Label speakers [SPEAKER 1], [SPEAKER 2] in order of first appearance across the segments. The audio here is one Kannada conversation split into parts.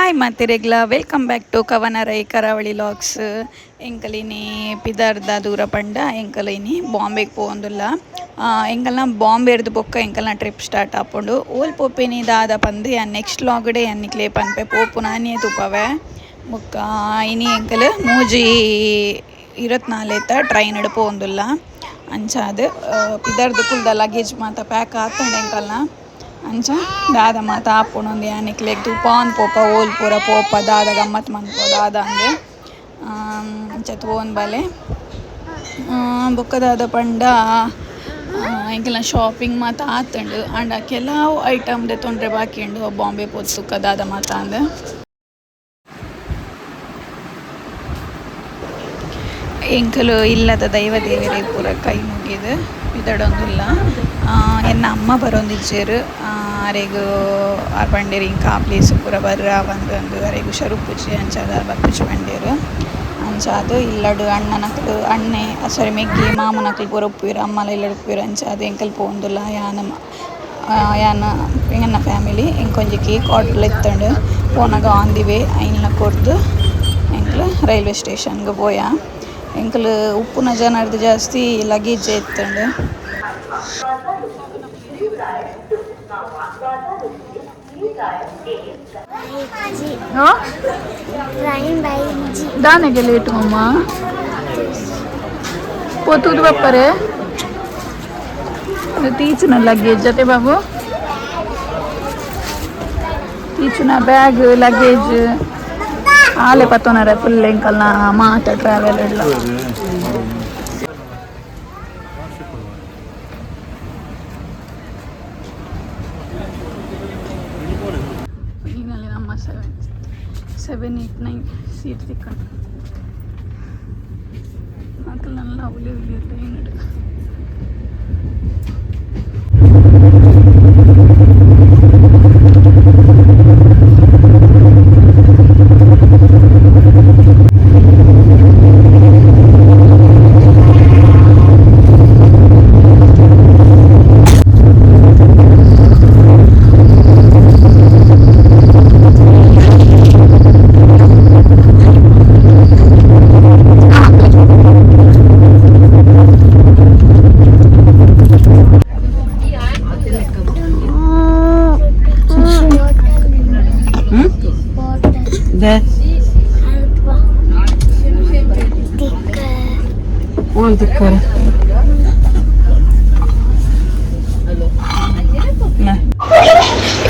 [SPEAKER 1] ಹಾಯ್ ಮಾತಿರೆಗ್ಲ ವೆಲ್ಕಮ್ ಬ್ಯಾಕ್ ಟು ಕವನರೈ ಕರಾವಳಿ ಲಾಗ್ಸ್. ಎಂಕಲಿನಿ ಪಿದಾರ್ದ ದೂರ ಪಂಡ ಎಂಕಲಿನಿ ಬಾಂಬೆಗೆ ಪೋಂದುಲ್ಲ. ಎಂಕಲ್ನ ಬಾಂಬೆರ್ದು ಬೊಕ್ಕ ಎಂಕಲ್ನ ಟ್ರಿಪ್ ಸ್ಟಾರ್ಟ್ ಆಪುಂಡು. ಓಲ್ ಪೋಪಿನಿ ದಾದ ಪಂದು ಯಾನ್ ನೆಕ್ಸ್ಟ್ ಲಾಗ್ಡೆ ಅನ್ನಿಕ್ಲೆ ಪನ್ಪೆ ಪೋಪುನ ಅನ್ನೇ ತುಪ್ಪವೆ ಬೊಕ್ಕ ಇನಿ ಎಂಕಲ್ ಮೂಜಿ 24 ಟ್ರೈನ್ಡ್ ಪೋಂದುಲ್ಲ ಅಂಚಾದ್ ಪಿದಾರ್ದು ಕುಲ್ದ ಲಗೇಜ್ ಮಾತ ಪ್ಯಾಕ್ ಆತಂಡು ಎಂಕಲ್ನ ಅಂಚ ದಾದ ಮಾತ ಆಪುಂಡು ಯಾನಿಕ್ಲೆಗ್ ತುಪಾನ್ ಪೋಪ ಓಲ್ ಪೂರ ಪೋಪ ದಾದ ಗಮ್ಮತ್ ಮನ್ಪೊ ದಾದ ಅಂದೆ ಅಂಚ ತೂವೊಂದು ಬಲೆ ಬೊಕ್ಕ ದಾದ ಪಂಡ ಎಂಕಲ್ನ ಶಾಪಿಂಗ್ ಮಾತ ಆತಂಡು ಆಂಡ ಕೆಲವು ಐಟಮ್ ದೆತೊಂಡ್ರೆ ಬಾಕಿ ಉಂಡು ಬಾಂಬೆ ಪೋದು ದಾದ ಮಾತ ಅಂದೆ. ಎಂಕಲು ಇಲ್ಲದ ದೈವ ದೇವರೇ ಪೂರ ಕೈ ಮುಗಿದು ಪಿದಡೊಂದುಲ್ಲ. ಎನ್ನ ಅಮ್ಮ ಬರೊಂದಿಜ್ಜೆರ್ ಅರೆಗು ಆರ್ ಪಂಡೇರು ಇಂಕ ಆ ಪ್ಲೇಸ್ ಪೂರ ಬರ್ರ ಬಂದು ಅರೆಗು ಶರುಪುಜಿ ಅಂಚಾದ ಬರ್ಪುಜಿ ಪಂಡೇರು ಅಂಚಾದ್ ಇಲ್ಲಡು ಅಣ್ಣನಕ್ಲು ಅಣ್ಣೆ ಸಾರಿ ಮೆಗ್ಗಿ ಮಾಮನಕ್ಲು ಪೂರ ಉಪ್ಪುವೆರ್ ಅಮ್ಮಲ ಇಲ್ಲಡು ಉಪ್ಪುವೆರ್ ಅಂಚಾದ್ ಎಂಕಲ್ ಪೋಂದುಲ್ಲ. ಯಾನ ಎಂಗನ್ನ ಫ್ಯಾಮಿಲಿ ಎಂಕೊಂಜಿ ಕೇಕ್ ಆರ್ಡ್ರ್ ಎತ್ತಂಡು ಪೋನಾಗ ಆನ್ ದಿ ವೇ ಐನ್ಲ ಕೊರ್ದು ಎಂಕಲ್ ರೈಲ್ವೆ ಸ್ಟೇಷನ್ಗೆ ಪೋಯ. ಎಂಕಲ್ ಉಪ್ಪುನ ಜನರ್ದು ಜಾಸ್ತಿ ಲಗೇಜ್ ಎತ್ತಂಡು ದಾನೆಗೆ ಲೇಟ್ ಮಮ್ಮ ಪೋತುದು ಬಪ್ಪರೆ ತೀಚುನ ಲಗೇಜ್ ಜೊತೆ ಬಾಬು ತೀಚುನ ಬ್ಯಾಗ್ ಲಗೇಜ್ ಆಲೆ ಪತ್ತೋನರೆ ಫುಲ್ ಎಂಕಲ್ನ ಮಾತ ಟ್ರಾವೆಲ್ ಎಲ್ಲ ಫೈನಲಿ ನಮ್ಮ 7, 8, 9 ಸೀಟ್ ಸಿಕ್ಕಂಡು ಮಕ್ಕಳನ್ನೆಲ್ಲ ಹುಲಿ ಇರ್ತದೆ ಹಿಂಗಡೆ.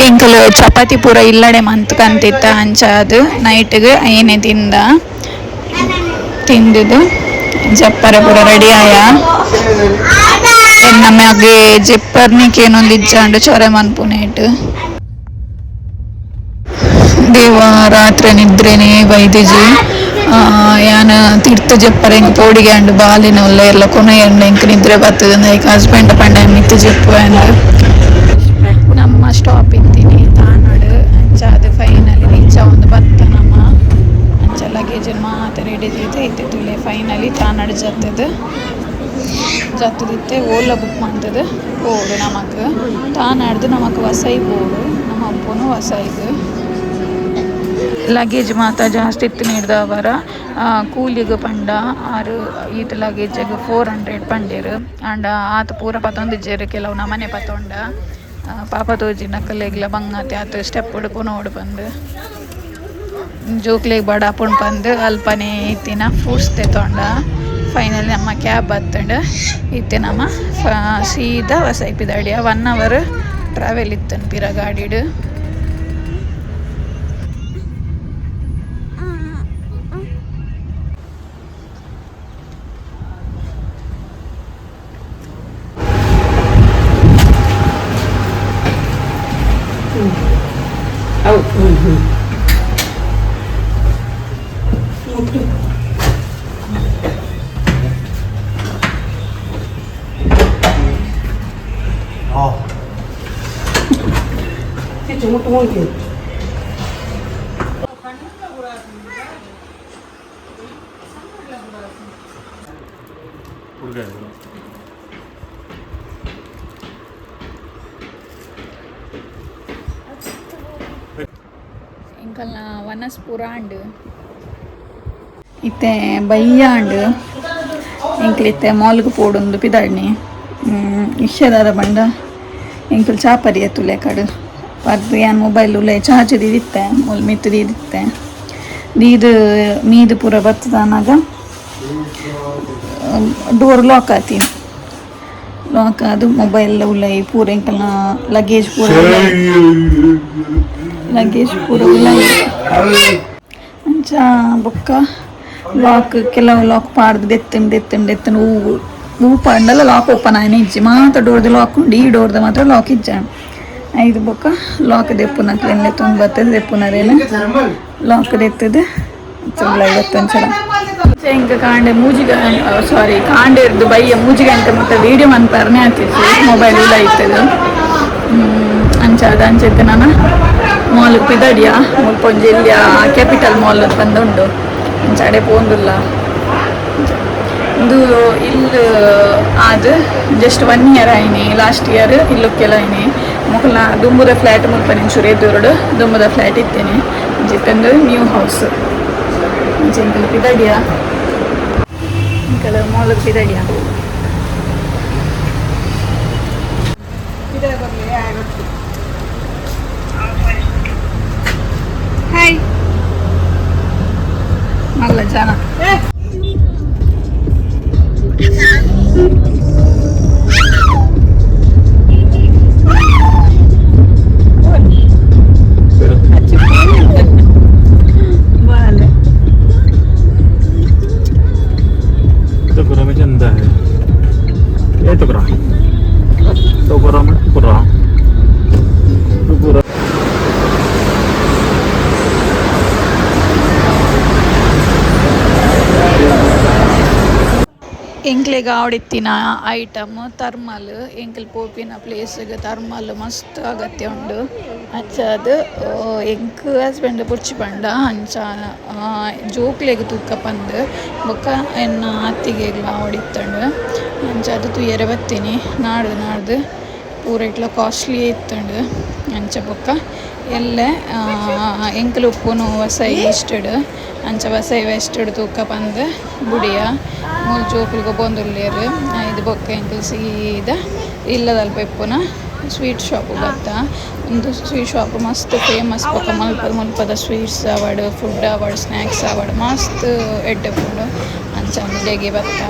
[SPEAKER 1] ಎಂಕಲ್ ಚಪಾತಿ ಪೂರ ಇಲ್ಲಡೆ ಮಂತ್ಕಂತಿತ್ತ ಅಂಚಾದ್ ನೈಟ್ಗೆ ಏನೇ ತಿಂದುದು ಜಪ್ಪರೆ ಪೂರ ರೆಡಿ ಆಯ ಎನ್ನ ಮ್ಯಾಗೆ ಜೆಪ್ಪರ್ನಿಕ್ ಏನೊಂದು ಇಜ್ಜಾಂಡು ಚೊರೆ ಮನ್ಪುನೇಟ್ ದೇವ ರಾತ್ರಿ ನಿದ್ರೆನೇ ಬೈದಿಜಿ ಯಾನ ತಿರ್ತು ಜೆಪ್ಪರೆ ಎಂಕ್ ತೋಡಿಗೆ ಅಂಡು ಬಾಲಿನ ಉಲ್ಲ ಎಲ್ಲ ಕೊನೆಯಂಡು ಎಂಕ್ ನಿದ್ರೆ ಬರ್ತದೆ ಐಕ್ ಹಸ್ಬೆಂಡ್ ಪಂಡ ಮಿತ್ತು ಜೆಪ್ಪು ಅಂಡ್ ನಮ್ಮ ಸ್ಟಾಪ್ ಇತ್ತೀನಿ ತಾನಾಡು ಅಂಚಾದ ಫೈನಲಿ ರೀಚ್ ಒಂದು ಬತ್ತ ನಮ್ಮ ಅಂಚ ಲಗೇಜ್ ಮಾತ ರೆಡಿ ಇತ್ತಿತ್ತುಲೆ ಫೈನಲಿ ತಾನಾಡು ಜತ್ತದಿತ್ತೆ ಓಲ ಬುಕ್ ಮಾಡ್ತದೆ ಪೋಡು ನಮಕ್ ತಾನಾಡ್ದು ನಮಕ್ ವಸೈ ಪೋಡು ನಮ್ಮ ಅಪ್ಪನು ವಸೈದು ಲಗೇಜ್ ಮಾತ ಜಾಸ್ತಿ ಇತ್ತು ನೀಡ್ದವರ ಕೂಲಿಗೆ ಪಂಡ ಆರು ಈತ ಲಗೇಜಿಗೆ 400 ಪಂಡೇರು ಆಂಡ ಆತ ಪೂರ ಪತ್ತೊಂದಿಜ್ಜೇರು ಕೆಲವು ನಮನೆ ಪತ್ತೊಂಡ ಪಾಪ ತೋಜಿ ನಕ್ಕಲೆಗ್ಲ ಬಂಗತೆ ಆತ ಸ್ಟೆಪ್ ಹುಡುಕು ನೋಡು ಬಂದು ಜೋಕ್ಲೆಗ್ ಬಡ ಪುಣ್ ಬಂದು ಅಲ್ಪನೆ ಇತ್ತಿನ ಫ್ರೂಟ್ಸ್ ತೆತ್ತೊಂಡ ಫೈನಲಿ ನಮ್ಮ ಕ್ಯಾಬ್ ಬತ್ತಂಡು ಇತ್ತೆ ನಮ್ಮ ಸೀದಾ ವಸೈಪಿದಡಿಯ 1 hour ಟ್ರಾವೆಲ್ ಇತ್ತನ್ ಪಿರ ಗಾಡಿಡು. ಇಂಕಲ್ನ ವನಸ್ಪುರ ಅಂಡ್ ಇತ್ತೆ ಬಯ್ಯ ಅಂಡ್ ಇಂಕ್ಲಿತ್ತೆ ಮಾಲ್ಗ್ ಪೋಡುಂದು ಪಿದಾಡ್ನಿ ಇಷ್ಟದಾದ ಬಂಡ ಇಂಕಲ್ ಚಾಪರಿ ಎತ್ತುಲೆ ಕಡು ಪರ್ದು ಏನು ಮೊಬೈಲ್ ಉಲೆ ಚಾರ್ಜ್ ದಿತ್ತೆ ಮೂಲ್ ಮಿತ್ತು ದಿತ್ತೆ ದೀದು ಮೀದು ಪೂರ ಬರ್ತದನಾಗ ಡೋರ್ ಲಾಕ್ ಆತೀನಿ ಲಾಕ್ ಅದು ಮೊಬೈಲ್ ಉಲ್ಲೈ ಪೂರ ಇಂಕಲ್ನ ಲಗೇಜ್ ಪೂರ ಉಲ್ಲೈ ಅಂಚ ಬೊಕ್ಕ ಲಾಕ್ ಕೆಲವು ಲಾಕ್ ಪಾಡ್ದು ದೆತ್ತನ್ ಹೂ ಪಾಡ್ದಲ್ಲ ಲಾಕ್ ಓಪನ್ ಆಯ್ನ ಇಜ್ಜಿ ಮಾತ್ರ ಡೋರ್ದು ಲಾಕ್ ಉಂಡು ಈ ಡೋರ್ದು ಮಾತ್ರ ಲಾಕ್ ಇಜ್ಜ ಐದು ಬೊಕ್ಕ ಲಾಕ್ ದೆಪ್ಪುನಕ್ಲೆಲ್ಲ ತುಂಬ ಬರ್ತದೆ ದೆಪ್ಪುನರೇನು ಲಾಕ್ ದೆತ್ತದು ಚೊಲ್ಲ ಇವತ್ತೊಂದ್ಸಲ ಇಂಕ ಕಾಂಡೆ ಕಾಂಡೆ ಇರ್ದು ಬಯ್ಯ ಮೂಜಿಗಂಟೆ ಮತ್ತೆ ವೀಡಿಯೋ ಮನ್ಪರ್ನೆ ಆಗ್ತಿತ್ತು ಮೊಬೈಲ್ ಉಲ್ಲ ಇತ್ತದು ಅಂಚೆತ್ತೆ ನಾನು ಮಾಲ್ ಪಿದಡಿಯ ಮುಲ್ಪ ಒಂಜಿ ಇಲ್ಲಿಯ ಕ್ಯಾಪಿಟಲ್ ಮಾಲ್ ಅಂತ ಬಂದುಂಡು ಅಂಚಾಡೆ ಪೋಂದುಲ್ಲ ಇದು ಇಲ್ಲಿ ಅದು ಜಸ್ಟ್ 1 ಇಯರ್ ಆಯ್ನಿ ಲಾಸ್ಟ್ ಇಯರ್ ಇಲ್ಲಕ್ಕೆಲ್ಲ ಆಯ್ನಿ ಮೊಕಲ್ನ ದುಂಬುದ ಫ್ಲ್ಯಾಟ್ ಮುಲ್ಪ ನಿಂಚೂರು ಎದುರುಡು ದುಂಬುದ ಫ್ಲ್ಯಾಟ್ ಇತ್ತೇನೆ ಜಿತ್ತಂದು ನ್ಯೂ ಹೌಸ್ ಇಂಕಲ್ ಪಿದಡಿಯ ಇಂಕಲ್ ಮಾಲ್ ಪಿದಡಿಯ ಹಾಯ್ ಮಲ್ಲ ಜನ ಎಂಕ್ಲೆಗ್ ಆವಡಿತ್ತಿನ ಐಟಮ್ ಥರ್ಮಲ್ ಎಂಕಲ್ ಪೋಪಿನ ಪ್ಲೇಸ್ಗೆ ಥರ್ಮಲ್ ಮಸ್ತ್ ಅಗತ್ಯ ಉಂಡು ಅಂಚಾದ್ ಎಂಕ್ ಹಸ್ಬೆಂಡ್ ಪುರ್ಚಿ ಪಂಡ ಅಂಚ ಜೋಕ್ಲೆಗ್ ತೂಕ ಪಂದ್ ಬೊಕ್ಕ ಎನ್ನ ಅತ್ತಿಗೆಗ್ಲ ಆವಡಿತ್ತಂಡು ಅಂಚಾದ್ ತುಯ್ಯರೆ ಬತ್ತೀನಿ ನಾಡ್ದು ಪೂರ ಇಟ್ಲ ಕಾಸ್ಟ್ಲಿ ಇತ್ತಂಡು ಅಂಚ ಬೊಕ್ಕ ಎಲ್ಲೆ ಎಂಕಲ್ ಉಪ್ಪುನು ವಸೈ ಇಷ್ಟಡ್ ಅಂಚ ವಸೈ ವೆಸ್ಟಡ್ ತೂಕ ಪಂದ್ ಬುಡಿಯ ಮೂಲು ಜೋಕುಲ್ಗ ಬೊಂದುಲ್ಲೇರು ಇದು ಬೊಕ್ಕ ಎಂಕಲ್ ಸೀದಾ ಇಲ್ಲದಲ್ಪ ಇಪ್ಪುನ ಸ್ವೀಟ್ ಶಾಪು ಬತ್ತ ಒಂದು ಸ್ವೀಟ್ ಶಾಪ್ ಮಸ್ತ್ ಫೇಮಸ್ ಬೊಕ್ಕ ಮುಲ್ಪದ ಸ್ವೀಟ್ಸ್ ಅವಡ್ ಫುಡ್ ಅವಡ್ ಸ್ನ್ಯಾಕ್ಸ್ ಅವಡ್ ಮಸ್ತ್ ಎಡ್ಡೆ ಫುಡ್ ಅಂಚ ಅಂಗಡಿಗೆ ಬತ್ತ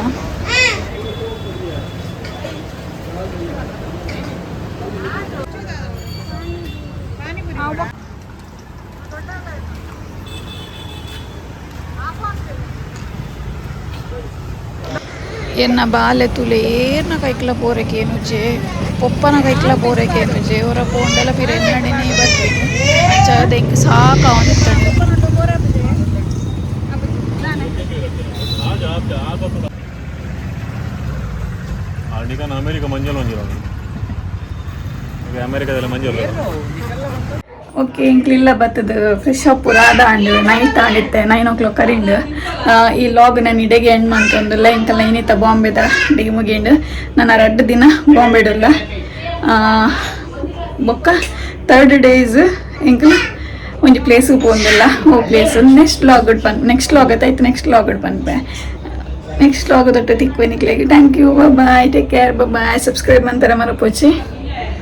[SPEAKER 1] ಎನ್ನ ಬಾಲೆ ತುಲೆ ಏರ್ನ ಕೈಕ್ಲ ಪೋರೆಕೇನುಜೆ ಪೊಪ್ಪನ ಕೈಕ್ಲ ಪೋರೆಕೇನುಜೆ ಅವರ ಪೋಂಡಲ ಪಿರ ಎನ್ನಡಿನೇ ಬರ್ತೀನಿ ಚದ ಎಂಕ್ ಸಾಕ ಅವನಿತ್ತಂಡು ಅಮೆರಿಕ ಮಂಜಲ್ ಅಮೆರಿಕದಲ್ಲಿ ಮಂಜಲ್ ಓಕೆ ಇಂಕ್ಲಿಲ್ಲ ಬತ್ತದ ಫ್ರೆಶ್ ಅಪ್ ಪೂರ ಆದಾಂಡು ನೈಟ್ ಆಡಿತ್ತೆ 9 o'clock ಕರಿಂಡು ಈ ಲಾಗ್ ನಾನು ಇಡೆಗೆ ಎಂಡ್ ಮಾಡ್ತೊಂದುಲ್ಲ ಇಂಕಲ್ಲ ಏನಿತ್ತ ಬಾಂಬೆದ ಡಿಗೆ ಮುಗಿಂಡು ನಾನು 2 ದಿನ ಬಾಂಬೆಡುಲ್ಲ ಬೊಕ್ಕ 3rd ಡೇಸ್ ಇಂಕಲ್ ಒಂಜಿ ಪ್ಲೇಸ್ಗೆ ಪೋಂದಿಲ್ಲ ಓ ಪ್ಲೇಸ್ ನೆಕ್ಸ್ಟ್ ಲಾಗ್ ಆಯ್ತು ನೆಕ್ಸ್ಟ್ ಲಾಗ್ ಪನ್ಪೆ ನೆಕ್ಸ್ಟ್ ಲಾಗ್ ದೊಡ್ಡ ತಿಕ್ವೆ ನಿಕ್ಲೆಗೆ thank you bye take care bye subscribe ಅಂತಾರೆ ಮರಪೋಚಿ